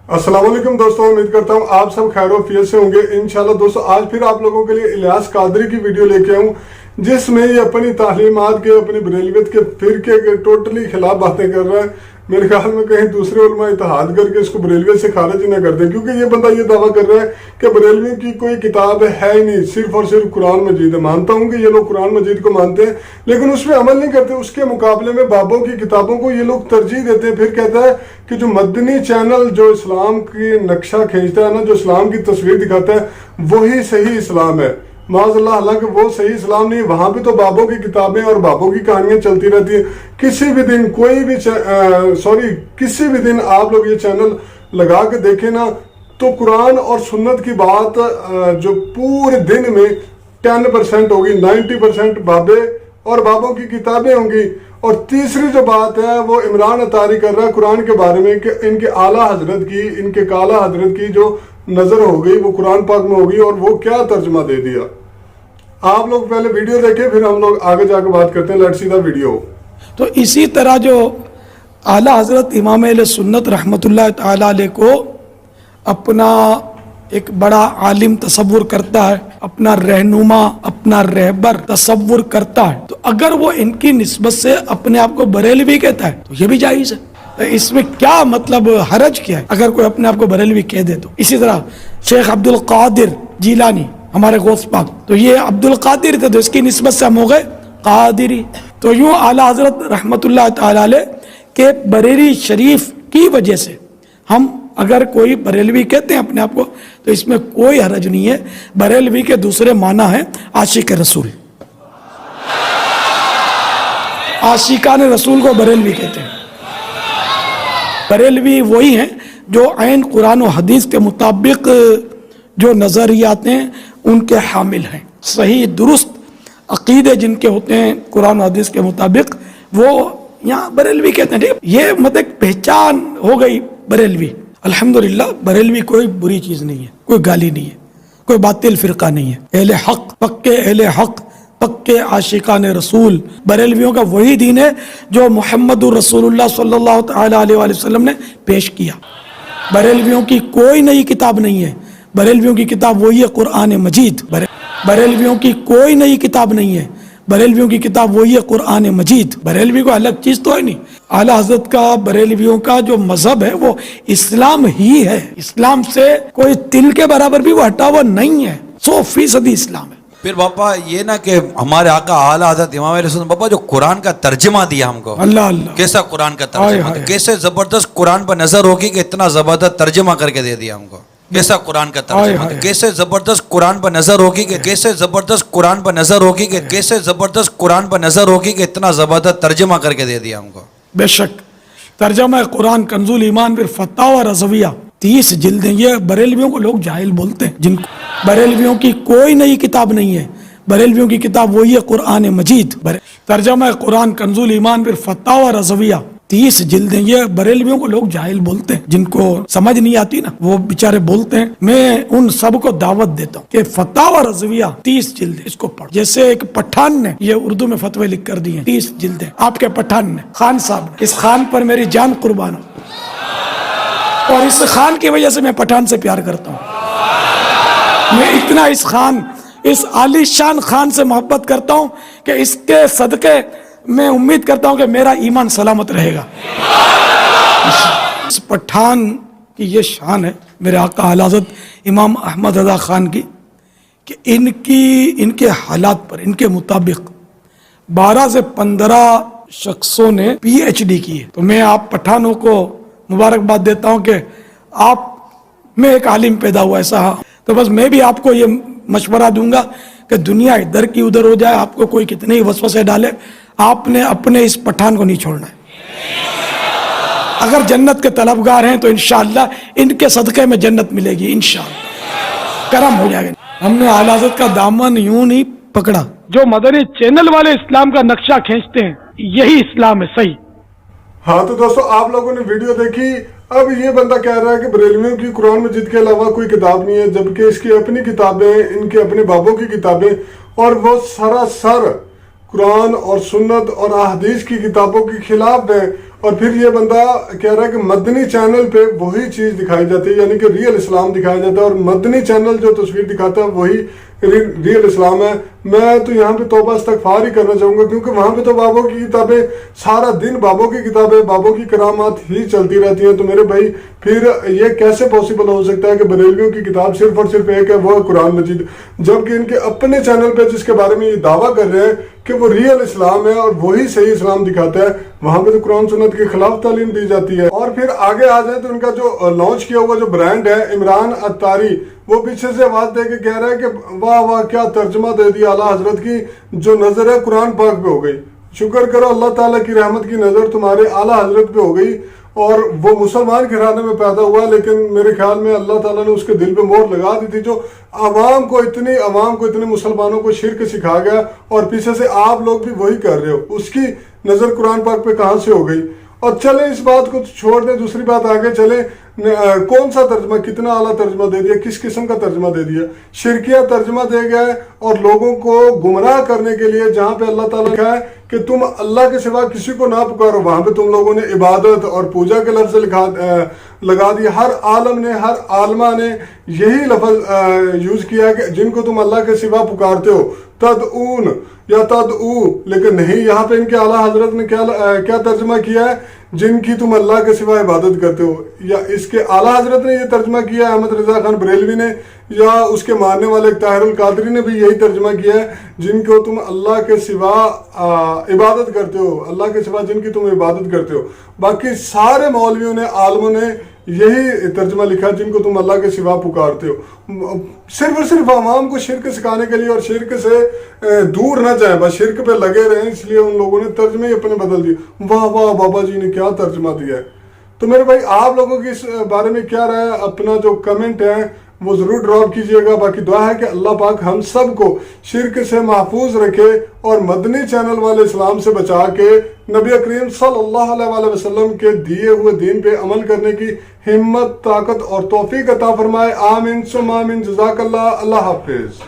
अस्सलाम वालेकुम दोस्तों, उम्मीद करता हूँ आप सब खैर वफियत से होंगे। इंशाल्लाह दोस्तों, आज फिर आप लोगों के लिए इलियास कादरी की वीडियो लेके आऊँ जिसमें ये अपनी तालीमात के, अपनी बरेलवियत के फिरके के टोटली खिलाफ बातें कर रहा है। मेरे ख्याल में कहीं दूसरे उलमा इत्तेहाद करके इसको बरेलवियत से खारिज ही ना कर दें, क्योंकि ये बंदा ये दावा कर रहा है कि बरेलवी की कोई किताब है ही नहीं, सिर्फ और सिर्फ कुरान मजीद है। मानता हूँ कि ये लोग कुरान मजीद को मानते हैं लेकिन उस पर अमल नहीं करते। उसके मुकाबले में बाबों की किताबों को ये लोग तरजीह देते हैं। फिर कहता है कि जो मदनी चैनल जो इस्लाम की नक्शा खींचता है ना, जो इस्लाम की तस्वीर दिखाता है, वही सही इस्लाम है। माज़अल्लाह, हालांकि वो सही इस्लाम नहीं। वहां भी तो बाबों की किताबें और बाबों की कहानियां चलती रहती है। किसी भी दिन किसी भी दिन आप लोग ये चैनल लगा के देखें ना, तो कुरान और सुन्नत की बात जो पूरे दिन में 10% होगी, 90% बाबे और बाबों की किताबें होंगी। और तीसरी जो बात है वो इमरान अतारी कर रहा है कुरान के बारे में कि इनके आला हजरत की, इनके काला हजरत की जो नजर हो गई वो कुरान पाक में होगी, और वो क्या तर्जुमा दे दिया। आप लोग पहले वीडियो देखें, फिर हम लोग आगे जाकर बात करते हैं। Let's see the video. तो इसी तरह जो आला हजरत इमाम अहले सुन्नत रहमतुल्लाह ताला अलैह को अपना एक बड़ा आलिम तसव्वुर करता है, अपना रहनुमा, अपना रहबर तसव्वुर करता है, तो अगर वो इनकी निस्बत से अपने आप को बरेलवी कहता है तो ये भी जायज़ है। तो इसमें क्या मतलब हरज क्या है अगर कोई अपने आप को बरेलवी कह दे तो। इसी तरह शेख अब्दुल कादिर जीलानी हमारे गौस पाक, तो ये अब्दुल कादिर थे तो इसकी निस्बत से हम हो गए कादिरी। तो यूँ आला हजरत रहमतुल्लाह ताला अलैह के बरेली शरीफ की वजह से हम अगर कोई बरेलवी कहते हैं अपने आप को तो इसमें कोई हरज नहीं है। बरेलवी के दूसरे माना है आशिक रसूल। आशिकान रसूल को बरेलवी कहते हैं। बरेलवी वही हैं जो ऐन कुरान और हदीस के मुताबिक जो नज़रियात हैं उनके हामिल हैं। सही दुरुस्त अकीदे जिनके होते हैं कुरान और हदीस के मुताबिक, वो यहाँ बरेलवी कहते हैं। ये मतलब पहचान हो गई बरेलवी। अल्हम्दुलिल्लाह, बरेलवी कोई बुरी चीज़ नहीं है, कोई गाली नहीं है, कोई बातिल फिरका नहीं है। अहले हक, पक्के अहले हक, पक्के आशिकान रसूल। बरेलवियों का वही दीन है जो मोहम्मदुर रसूलुल्लाह सल्लल्लाहु तआला अलैहि वसल्लम ने पेश किया। बरेलवियों की कोई नई किताब नहीं है। बरेलवियों की किताब वही है कुरान मजीद। बरेलवियों की कोई नई किताब नहीं है। बरेलवियों की किताब वही है कुरान मजीद। बरेलवी को अलग चीज़ तो है नहीं। आला हज़रत का बरेलवियों का जो मजहब है वो इस्लाम ही है। इस्लाम से कोई तिल के बराबर भी वो हटा हुआ नहीं है। 100% इस्लाम है। फिर पापा ये ना कि हमारे आका आला हज़रत इमाम अहले सुन्नत पापा जो कुरान का तर्जमा दिया हमको, अल्लाह अल्लाह, कैसा कुरान का तर्जमा, कैसे जबरदस्त कुरान पर नजर होगी कि इतना जबरदस्त तर्जमा करके दे दिया हमको। कैसा कुरान का तर्जमा, कैसे जबरदस्त कुरान पर नजर होगी कि कैसे जबरदस्त कुरान पर नजर होगी कि कैसे जबरदस्त कुरान पर नजर होगी कि इतना जबरदस्त तर्जमा करके दे दिया हमको। बेशक तर्जमा कुरान कंजुल ईमान फिर फतावा रज़विया 30 जिल्दें। ये बरेलवियों को लोग जाहिल बोलते हैं, जिनको बरेलवियों की कोई नई किताब नहीं है। बरेलवियों की किताब वही है कुरान मजीद। तर्जमा कुरान कंजुल ईमान फिर फतावा रज़विया 30 जिल्दें। ये बरेलवियों को लोग जाहिल बोलते हैं, जिनको समझ नहीं आती ना वो बेचारे बोलते हैं। मैं उन सब को दावत देता हूँ कि फतावा रज़विया 30 जिल्दें, इसको पढ़ो। जैसे एक पठान ने ये उर्दू में फतवे लिख कर दिए 30 जिल्दें, आपके पठान ने, खान साहब ने। इस खान पर मेरी जान कुर्बान हो, और इस खान की वजह से मैं पठान से प्यार करता हूँ। मैं इतना इस खान, इस आलीशान खान से मोहब्बत करता हूँ कि इसके सदके मैं उम्मीद करता हूँ कि मेरा ईमान सलामत रहेगा। इस पठान की ये शान है मेरे आका आला हज़रत इमाम अहमद रज़ा खान की कि इनके हालात पर, इनके मुताबिक 12 से 15 शख्सों ने PhD की है। तो मैं आप पठानों को मुबारकबाद देता हूँ कि आप में एक आलिम पैदा हुआ ऐसा। तो बस मैं भी आपको ये मशवरा दूंगा कि दुनिया इधर की उधर हो जाए, आपको कोई कितने ही वसवसे डाले, आपने अपने इस पठान को नहीं छोड़ना है। अगर जन्नत के तलबगार हैं तो इंशाअल्लाह इनके सदक़े में जन्नत मिलेगी, इंशाअल्लाह करम हो जाएगा। हमने आला हज़रत का दामन यूं नहीं पकड़ा। जो मदनी चैनल वाले इस्लाम का नक्शा खींचते हैं यही इस्लाम है सही। हाँ तो दोस्तों, आप लोगों ने वीडियो देखी। अब ये बंदा कह रहा है कि बरेलवियों की कुरान मजीद के अलावा कोई किताब नहीं है, जबकि इसकी अपनी किताबें, इनके अपने बाबों की किताबें, और वो सरासर कुरान और सुन्नत और अहदीस की किताबों के खिलाफ है। اور پھر یہ بندہ کہہ رہا ہے کہ مدنی چینل پہ وہی چیز دکھائی جاتی ہے، یعنی کہ ریئل اسلام دکھایا جاتا ہے، اور مدنی چینل جو تصویر دکھاتا ہے وہی ریئل اسلام ہے۔ میں تو یہاں پہ توبہ استغفار ہی کرنا چاہوں گا، کیونکہ وہاں پہ تو بابوں کی کتابیں سارا دن بابوں کی کتابیں، بابوں کی کرامات ہی چلتی رہتی ہیں۔ تو میرے بھائی پھر یہ کیسے پوسیبل ہو سکتا ہے کہ بریلویوں کی کتاب صرف اور صرف ایک ہے، وہ ہے قرآن مجید، جبکہ ان کے اپنے چینل پہ جس کے بارے میں یہ دعویٰ کر رہے ہیں کہ وہ ریئل اسلام ہے اور وہی صحیح اسلام دکھاتا ہے، وہاں پہ تو قرآن سنت کے خلاف تعلیم دی جاتی ہے۔ اور پھر آگے آ جائیں تو ان کا جو لانچ کیا ہوا جو برانڈ ہے عمران اتاری، وہ پیچھے سے آواز دے کے کہہ رہا ہے کہ واہ واہ کیا ترجمہ دے دیا اعلیٰ حضرت کی، جو نظر ہے قرآن پاک پہ ہو گئی۔ شکر کرو اللہ تعالیٰ کی رحمت کی نظر تمہارے اعلیٰ حضرت پہ ہو گئی، اور وہ مسلمان گھرانے میں پیدا ہوا، لیکن میرے خیال میں اللہ تعالیٰ نے اس کے دل پہ مہر لگا دی تھی، جو عوام کو اتنے مسلمانوں کو شرک سکھا گیا، اور پیچھے سے آپ لوگ بھی وہی کر رہے ہو۔ اس کی نظر قرآن پاک پہ کہاں سے ہو گئی؟ اور چلیں اس بات کو چھوڑ دیں، دوسری بات آگے چلیں، کون سا ترجمہ، کتنا اعلیٰ ترجمہ دے دیا، کس قسم کا ترجمہ دے دیا؟ شرکیہ ترجمہ دے گیا ہے، اور لوگوں کو گمراہ کرنے کے لیے جہاں پہ اللہ تعالیٰ نے کہا ہے کہ تم اللہ کے سوا کسی کو نہ پکارو، وہاں پہ تم لوگوں نے عبادت اور پوجا کے لفظ لگا دیا۔ ہر عالم نے، ہر عالمہ نے یہی لفظ یوز کیا ہے کہ جن کو تم اللہ کے سوا پکارتے ہو، تدعون یا تدعو، لیکن نہیں، یہاں پہ ان کے اعلیٰ حضرت نے کیا ترجمہ کیا ہے؟ جن کی تم اللہ کے سوا عبادت کرتے ہو۔ یا اس کے اعلیٰ حضرت نے یہ ترجمہ کیا ہے، احمد رضا خان بریلوی نے، یا اس کے ماننے والے طاہر القادری نے بھی یہی ترجمہ کیا ہے، جن کو تم اللہ کے سوا عبادت کرتے ہو، اللہ کے سوا جن کی تم عبادت کرتے ہو۔ باقی سارے مولویوں نے، عالموں نے یہی ترجمہ لکھا، جن کو تم اللہ کے سوا پکارتے ہو، صرف اور صرف عوام کو شرک سکھانے کے لیے، اور شرک سے دور نہ جائیں، بس شرک پہ لگے رہیں، اس لیے ان لوگوں نے ترجمے ہی اپنے بدل دیے۔ واہ واہ بابا جی نے کیا ترجمہ دیا ہے۔ تو میرے بھائی آپ لوگوں کی اس بارے میں کیا رائے ہے؟ اپنا جو کمنٹ ہے وہ ضرور ڈراپ کیجئے گا۔ باقی دعا ہے کہ اللہ پاک ہم سب کو شرک سے محفوظ رکھے، اور مدنی چینل والے اسلام سے بچا کے نبی کریم صلی اللہ علیہ وسلم کے دیے ہوئے دین پہ عمل کرنے کی ہمت، طاقت اور توفیق عطا فرمائے۔ آمین ثم آمین۔ جزاک اللہ۔ اللہ حافظ۔